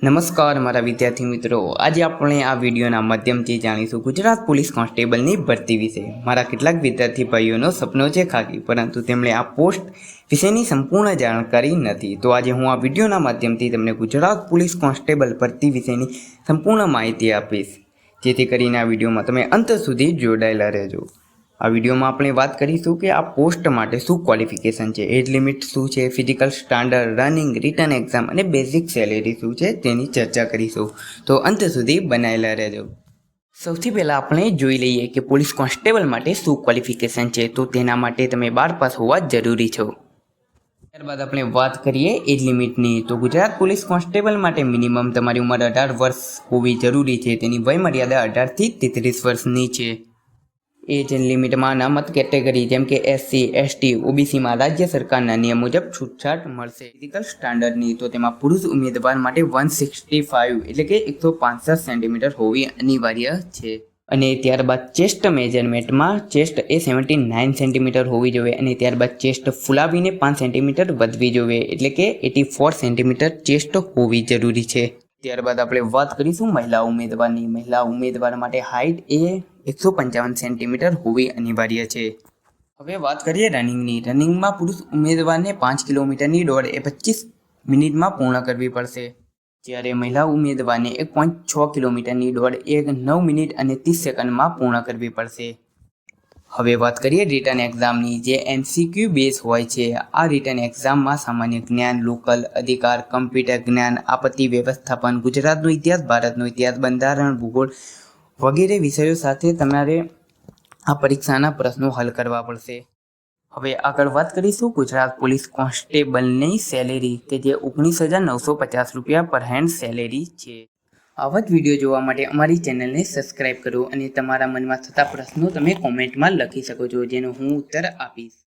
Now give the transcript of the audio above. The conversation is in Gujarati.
નમસ્કાર મારા વિદ્યાર્થી મિત્રો, આજે આપણે આ વિડીયોના માધ્યમથી જાણીશું ગુજરાત પોલીસ કોન્સ્ટેબલની ભરતી વિશે। મારા કેટલાક વિદ્યાર્થી ભાઈઓનો સપનો છે ખાકી, પરંતુ તેમણે આ પોસ્ટ વિશેની સંપૂર્ણ જાણકારી નથી। તો આજે હું આ વિડીયોના માધ્યમથી તમને ગુજરાત પોલીસ કોન્સ્ટેબલ ભરતી વિશેની સંપૂર્ણ માહિતી આપીશ, જેથી કરીને આ વિડીયોમાં તમે અંત સુધી જોડાયેલા રહેજો। આ વિડીયોમાં આપણે વાત કરીશું કે આ પોસ્ટ માટે શું ક્વોલિફિકેશન છે, એજ લિમિટ શું છે, physical standard, running, return exam અને બેઝિક સેલેરી શું છે તેની ચર્ચા કરીશું। તો અંત સુધી બનાયેલા રહેજો। સૌથી પહેલાં આપણે જોઈ લઈએ કે પોલીસ કોન્સ્ટેબલ માટે શું ક્વોલિફિકેશન છે। તો તેના માટે તમે 12 પાસ હોવા જરૂરી છો। ત્યારબાદ આપણે વાત કરીએ એજ લિમિટની। તો ગુજરાત પોલીસ કોન્સ્ટેબલ માટે મિનિમમ તમારી ઉંમર 18 વર્ષ હોવી જરૂરી છે। તેની વય મર્યાદા 18 થી 33 વર્ષની છે। એજ લિમિટમાં અનામત કેટેગરી જેમ કે SC, ST, OBCમાં રાજ્ય સરકારના નિયમ મુજબ છૂટછાટ મળશે। ફિઝિકલ સ્ટાન્ડર્ડની તો તેમાં પુરુષ ઉમેદવાર માટે 165 એટલે કે 165 સેન્ટીમીટર હોવી અનિવાર્ય છે। અને ત્યારબાદ ચેસ્ટ મેજરમેન્ટમાં ચેસ્ટ એ 79 સેન્ટીમીટર હોવી જોઈએ અને ત્યારબાદ ચેસ્ટ ફૂલાવીને 5 સેન્ટીમીટર વધવી જોઈએ એટલે કે 84 સેન્ટીમીટર ચેસ્ટ હોવી જરૂરી છે। ત્યારબાદ આપણે વાત કરીશું મહિલા ઉમેદવારની। મહિલા ઉમેદવાર માટે હાઇટ એ 155 સેન્ટીમીટર હોવી અનિવાર્ય છે। હવે વાત કરીએ રનિંગની। રનિંગમાં પુરુષ ઉમેદવારને 5 કિલોમીટરની દોડ એ 25 મિનિટમાં પૂર્ણ કરવી પડશે, જ્યારે મહિલા ઉમેદવારને 1.6 કિલોમીટરની દોડ એ 9 મિનિટ અને 30 સેકન્ડમાં પૂર્ણ કરવી પડશે। હવે વાત કરીએ રિટન એક્ઝામની, જે MCQ બેઝ હોય છે। આ રિટન એક્ઝામમાં સામાન્ય જ્ઞાન, લોકલ અધિકાર, કમ્પ્યુટર જ્ઞાન, આપત્તિ વ્યવસ્થાપન, ગુજરાતનો ઇતિહાસ, ભારતનો ઇતિહાસ, બંધારણ, ભૂગોળ વગેરે વિષયો સાથે તમારે આ પરીક્ષાના પ્રશ્નો હલ કરવા પડશે। હવે આગળ વાત કરીશું ગુજરાત પોલીસ કોન્સ્ટેબલની સેલેરી, કે જે 19,950 રૂપિયા પર હેન્ડ સેલેરી છે। આવા જ વિડીયો જોવા માટે અમારી ચેનલને સબસ્ક્રાઇબ કરો અને તમારા મનમાં થતા પ્રશ્નો તમે કોમેન્ટમાં લખી શકો છો, જેનો હું ઉત્તર આપીશ।